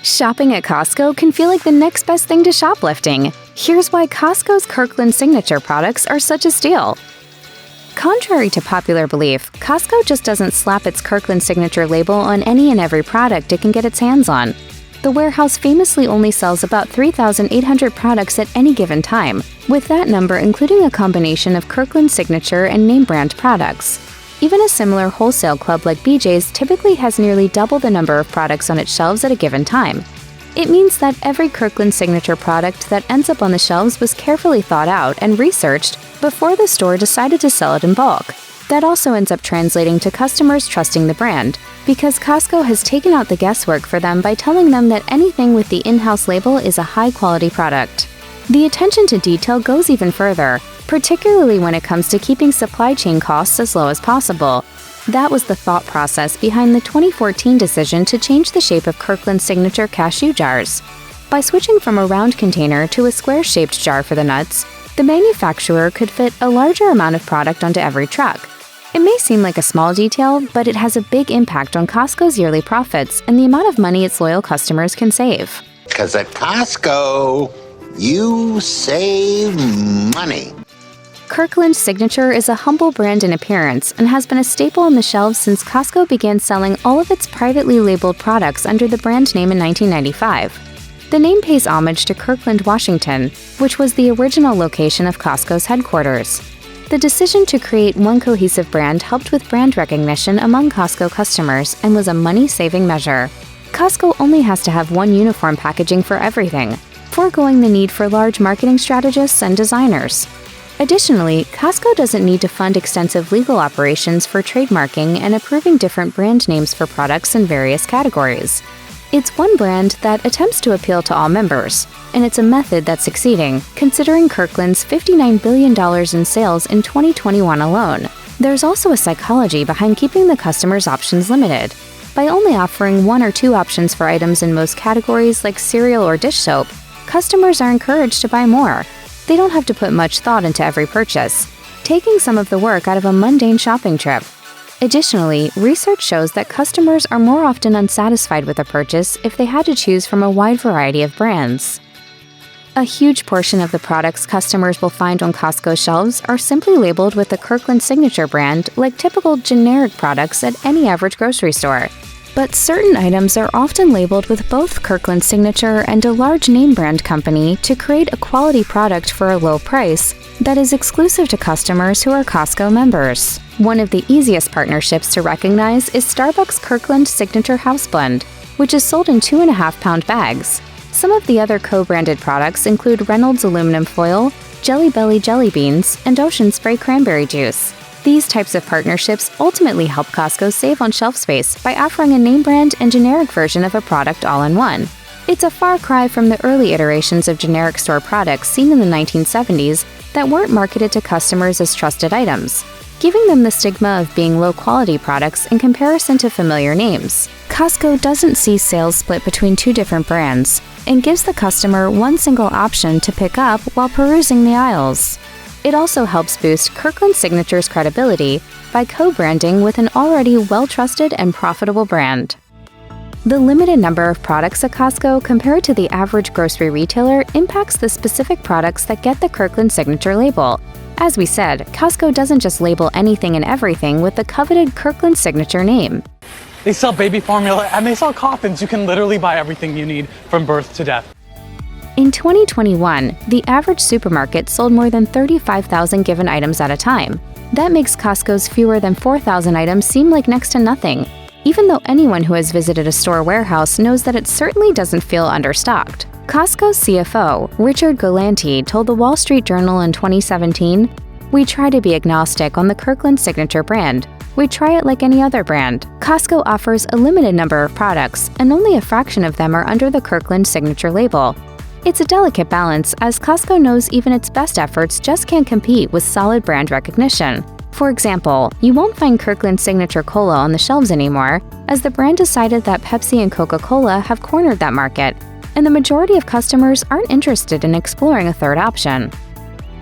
Shopping at Costco can feel like the next best thing to shoplifting. Here's why Costco's Kirkland signature products are such a steal. Contrary to popular belief, Costco just doesn't slap its Kirkland signature label on any and every product it can get its hands on. The warehouse famously only sells about 3,800 products at any given time, with that number including a combination of Kirkland signature and name brand products. Even a similar wholesale club like BJ's typically has nearly double the number of products on its shelves at a given time. It means that every Kirkland signature product that ends up on the shelves was carefully thought out and researched before the store decided to sell it in bulk. That also ends up translating to customers trusting the brand, because Costco has taken out the guesswork for them by telling them that anything with the in-house label is a high-quality product. The attention to detail goes even further, particularly when it comes to keeping supply chain costs as low as possible. That was the thought process behind the 2014 decision to change the shape of Kirkland's signature cashew jars. By switching from a round container to a square-shaped jar for the nuts, the manufacturer could fit a larger amount of product onto every truck. It may seem like a small detail, but it has a big impact on Costco's yearly profits and the amount of money its loyal customers can save. Because at Costco, you save money. Kirkland's signature is a humble brand in appearance and has been a staple on the shelves since Costco began selling all of its privately labeled products under the brand name in 1995. The name pays homage to Kirkland, Washington, which was the original location of Costco's headquarters. The decision to create one cohesive brand helped with brand recognition among Costco customers and was a money-saving measure. Costco only has to have one uniform packaging for everything, foregoing the need for large marketing strategists and designers. Additionally, Costco doesn't need to fund extensive legal operations for trademarking and approving different brand names for products in various categories. It's one brand that attempts to appeal to all members, and it's a method that's succeeding, considering Kirkland's $59 billion in sales in 2021 alone. There's also a psychology behind keeping the customer's options limited. By only offering one or two options for items in most categories like cereal or dish soap, customers are encouraged to buy more. They don't have to put much thought into every purchase, taking some of the work out of a mundane shopping trip. Additionally, research shows that customers are more often unsatisfied with a purchase if they had to choose from a wide variety of brands. A huge portion of the products customers will find on Costco shelves are simply labeled with the Kirkland signature brand like typical generic products at any average grocery store. But certain items are often labeled with both Kirkland signature and a large name brand company to create a quality product for a low price that is exclusive to customers who are Costco members. One of the easiest partnerships to recognize is Starbucks' Kirkland Signature House Blend, which is sold in 2.5-pound bags. Some of the other co-branded products include Reynolds aluminum foil, Jelly Belly jelly beans, and Ocean Spray cranberry juice. These types of partnerships ultimately help Costco save on shelf space by offering a name brand and generic version of a product all in one. It's a far cry from the early iterations of generic store products seen in the 1970s that weren't marketed to customers as trusted items, giving them the stigma of being low-quality products in comparison to familiar names. Costco doesn't see sales split between two different brands and gives the customer one single option to pick up while perusing the aisles. It also helps boost Kirkland Signature's credibility by co-branding with an already well-trusted and profitable brand. The limited number of products at Costco compared to the average grocery retailer impacts the specific products that get the Kirkland Signature label. As we said, Costco doesn't just label anything and everything with the coveted Kirkland Signature name. They sell baby formula and they sell coffins. You can literally buy everything you need from birth to death. In 2021, the average supermarket sold more than 35,000 given items at a time. That makes Costco's fewer than 4,000 items seem like next to nothing, even though anyone who has visited a store warehouse knows that it certainly doesn't feel understocked. Costco's CFO, Richard Galanti, told the Wall Street Journal in 2017, "We try to be agnostic on the Kirkland Signature brand. We try it like any other brand. Costco offers a limited number of products, and only a fraction of them are under the Kirkland Signature label. It's a delicate balance, as Costco knows even its best efforts just can't compete with solid brand recognition. For example, you won't find Kirkland Signature Cola on the shelves anymore, as the brand decided that Pepsi and Coca-Cola have cornered that market, and the majority of customers aren't interested in exploring a third option."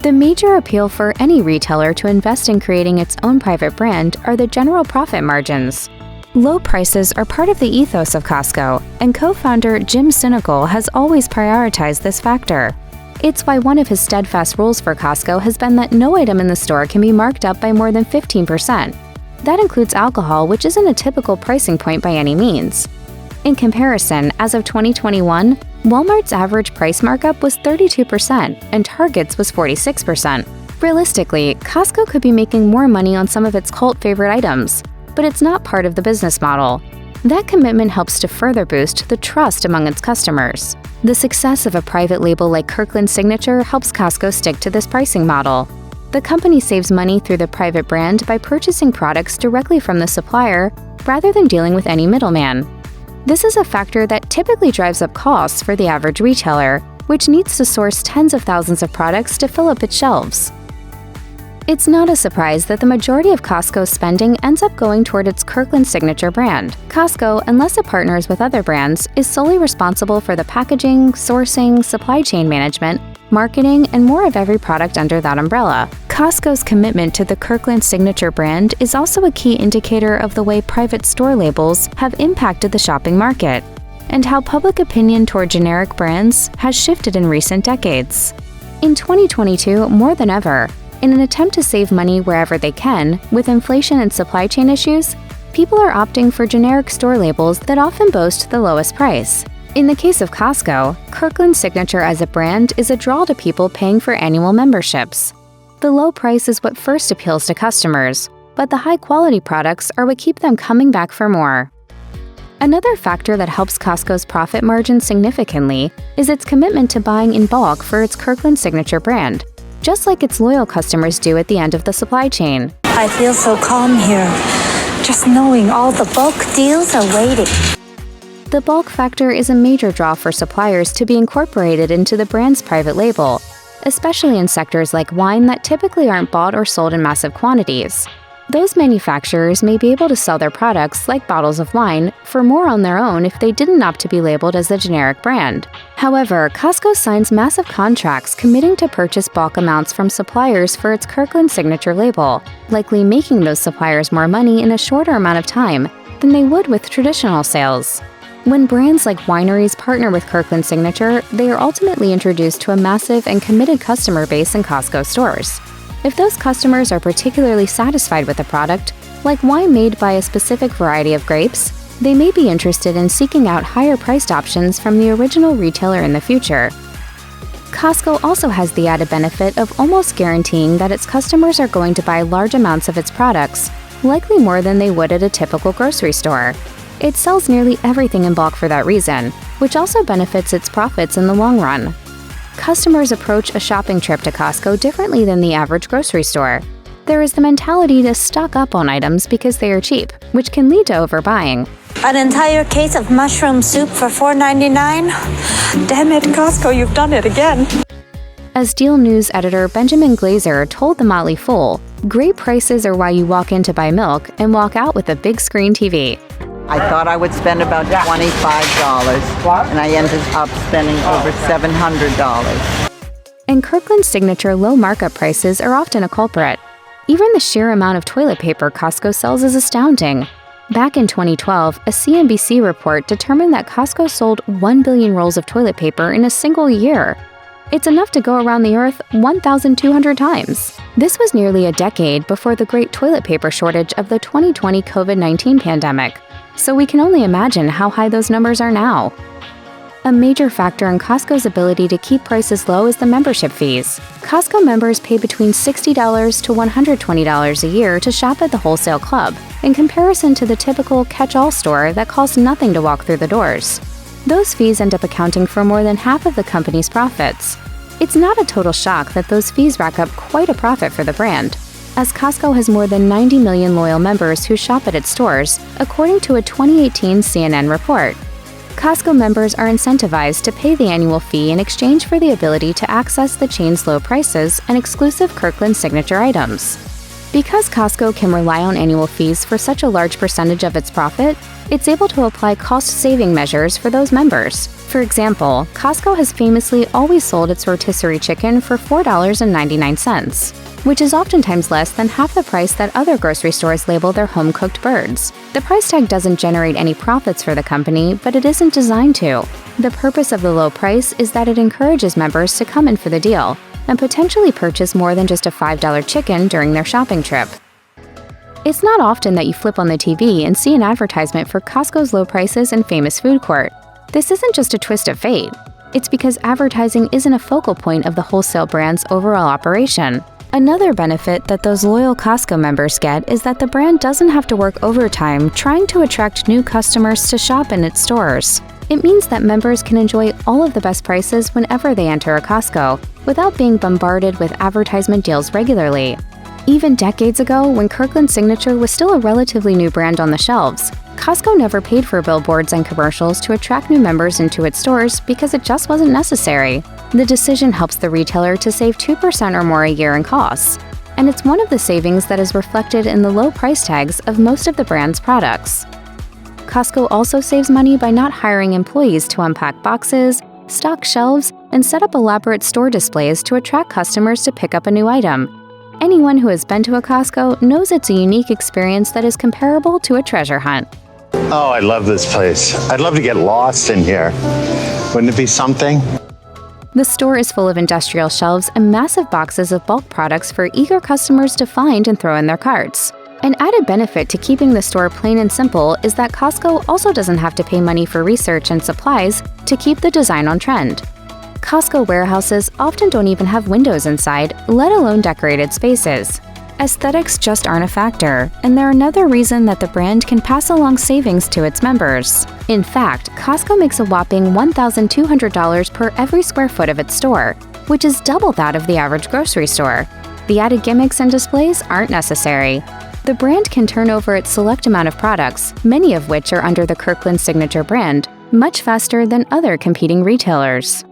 The major appeal for any retailer to invest in creating its own private brand are the general profit margins. Low prices are part of the ethos of Costco, and co-founder Jim Sinegal has always prioritized this factor. It's why one of his steadfast rules for Costco has been that no item in the store can be marked up by more than 15%. That includes alcohol, which isn't a typical pricing point by any means. In comparison, as of 2021, Walmart's average price markup was 32% and Target's was 46%. Realistically, Costco could be making more money on some of its cult favorite items, but it's not part of the business model. That commitment helps to further boost the trust among its customers. The success of a private label like Kirkland Signature helps Costco stick to this pricing model. The company saves money through the private brand by purchasing products directly from the supplier rather than dealing with any middleman. This is a factor that typically drives up costs for the average retailer, which needs to source tens of thousands of products to fill up its shelves. It's not a surprise that the majority of Costco's spending ends up going toward its Kirkland Signature brand. Costco, unless it partners with other brands, is solely responsible for the packaging, sourcing, supply chain management, marketing, and more of every product under that umbrella. Costco's commitment to the Kirkland Signature brand is also a key indicator of the way private store labels have impacted the shopping market, and how public opinion toward generic brands has shifted in recent decades. In 2022, more than ever, in an attempt to save money wherever they can, with inflation and supply chain issues, people are opting for generic store labels that often boast the lowest price. In the case of Costco, Kirkland Signature as a brand is a draw to people paying for annual memberships. The low price is what first appeals to customers, but the high-quality products are what keep them coming back for more. Another factor that helps Costco's profit margin significantly is its commitment to buying in bulk for its Kirkland Signature brand, just like its loyal customers do at the end of the supply chain. I feel so calm here, just knowing all the bulk deals are waiting. The bulk factor is a major draw for suppliers to be incorporated into the brand's private label, especially in sectors like wine that typically aren't bought or sold in massive quantities. Those manufacturers may be able to sell their products, like bottles of wine, for more on their own if they didn't opt to be labeled as a generic brand. However, Costco signs massive contracts committing to purchase bulk amounts from suppliers for its Kirkland Signature label, likely making those suppliers more money in a shorter amount of time than they would with traditional sales. When brands like wineries partner with Kirkland Signature, they are ultimately introduced to a massive and committed customer base in Costco stores. If those customers are particularly satisfied with a product, like wine made by a specific variety of grapes, they may be interested in seeking out higher-priced options from the original retailer in the future. Costco also has the added benefit of almost guaranteeing that its customers are going to buy large amounts of its products, likely more than they would at a typical grocery store. It sells nearly everything in bulk for that reason, which also benefits its profits in the long run. Customers approach a shopping trip to Costco differently than the average grocery store. There is the mentality to stock up on items because they are cheap, which can lead to overbuying. An entire case of mushroom soup for $4.99? Damn it, Costco, you've done it again. As Deal News editor Benjamin Glazer told The Motley Fool, great prices are why you walk in to buy milk and walk out with a big screen TV. I thought I would spend about $25, and I ended up spending over $700. And Kirkland Signature low markup prices are often a culprit. Even the sheer amount of toilet paper Costco sells is astounding. Back in 2012, a CNBC report determined that Costco sold 1 billion rolls of toilet paper in a single year. It's enough to go around the earth 1,200 times. This was nearly a decade before the great toilet paper shortage of the 2020 COVID-19 pandemic. So we can only imagine how high those numbers are now. A major factor in Costco's ability to keep prices low is the membership fees. Costco members pay between $60 to $120 a year to shop at the wholesale club, in comparison to the typical catch-all store that costs nothing to walk through the doors. Those fees end up accounting for more than half of the company's profits. It's not a total shock that those fees rack up quite a profit for the brand, as Costco has more than 90 million loyal members who shop at its stores, according to a 2018 CNN report. Costco members are incentivized to pay the annual fee in exchange for the ability to access the chain's low prices and exclusive Kirkland Signature items. Because Costco can rely on annual fees for such a large percentage of its profit, it's able to apply cost-saving measures for those members. For example, Costco has famously always sold its rotisserie chicken for $4.99. which is oftentimes less than half the price that other grocery stores label their home-cooked birds. The price tag doesn't generate any profits for the company, but it isn't designed to. The purpose of the low price is that it encourages members to come in for the deal and potentially purchase more than just a $5 chicken during their shopping trip. It's not often that you flip on the TV and see an advertisement for Costco's low prices and famous food court. This isn't just a twist of fate. It's because advertising isn't a focal point of the wholesale brand's overall operation. Another benefit that those loyal Costco members get is that the brand doesn't have to work overtime trying to attract new customers to shop in its stores. It means that members can enjoy all of the best prices whenever they enter a Costco, without being bombarded with advertisement deals regularly. Even decades ago, when Kirkland Signature was still a relatively new brand on the shelves, Costco never paid for billboards and commercials to attract new members into its stores because it just wasn't necessary. The decision helps the retailer to save 2% or more a year in costs, and it's one of the savings that is reflected in the low price tags of most of the brand's products. Costco also saves money by not hiring employees to unpack boxes, stock shelves, and set up elaborate store displays to attract customers to pick up a new item. Anyone who has been to a Costco knows it's a unique experience that is comparable to a treasure hunt. Oh, I love this place. I'd love to get lost in here. Wouldn't it be something? The store is full of industrial shelves and massive boxes of bulk products for eager customers to find and throw in their carts. An added benefit to keeping the store plain and simple is that Costco also doesn't have to pay money for research and supplies to keep the design on trend. Costco warehouses often don't even have windows inside, let alone decorated spaces. Aesthetics just aren't a factor, and they're another reason that the brand can pass along savings to its members. In fact, Costco makes a whopping $1,200 per every square foot of its store, which is double that of the average grocery store. The added gimmicks and displays aren't necessary. The brand can turn over its select amount of products, many of which are under the Kirkland Signature brand, much faster than other competing retailers.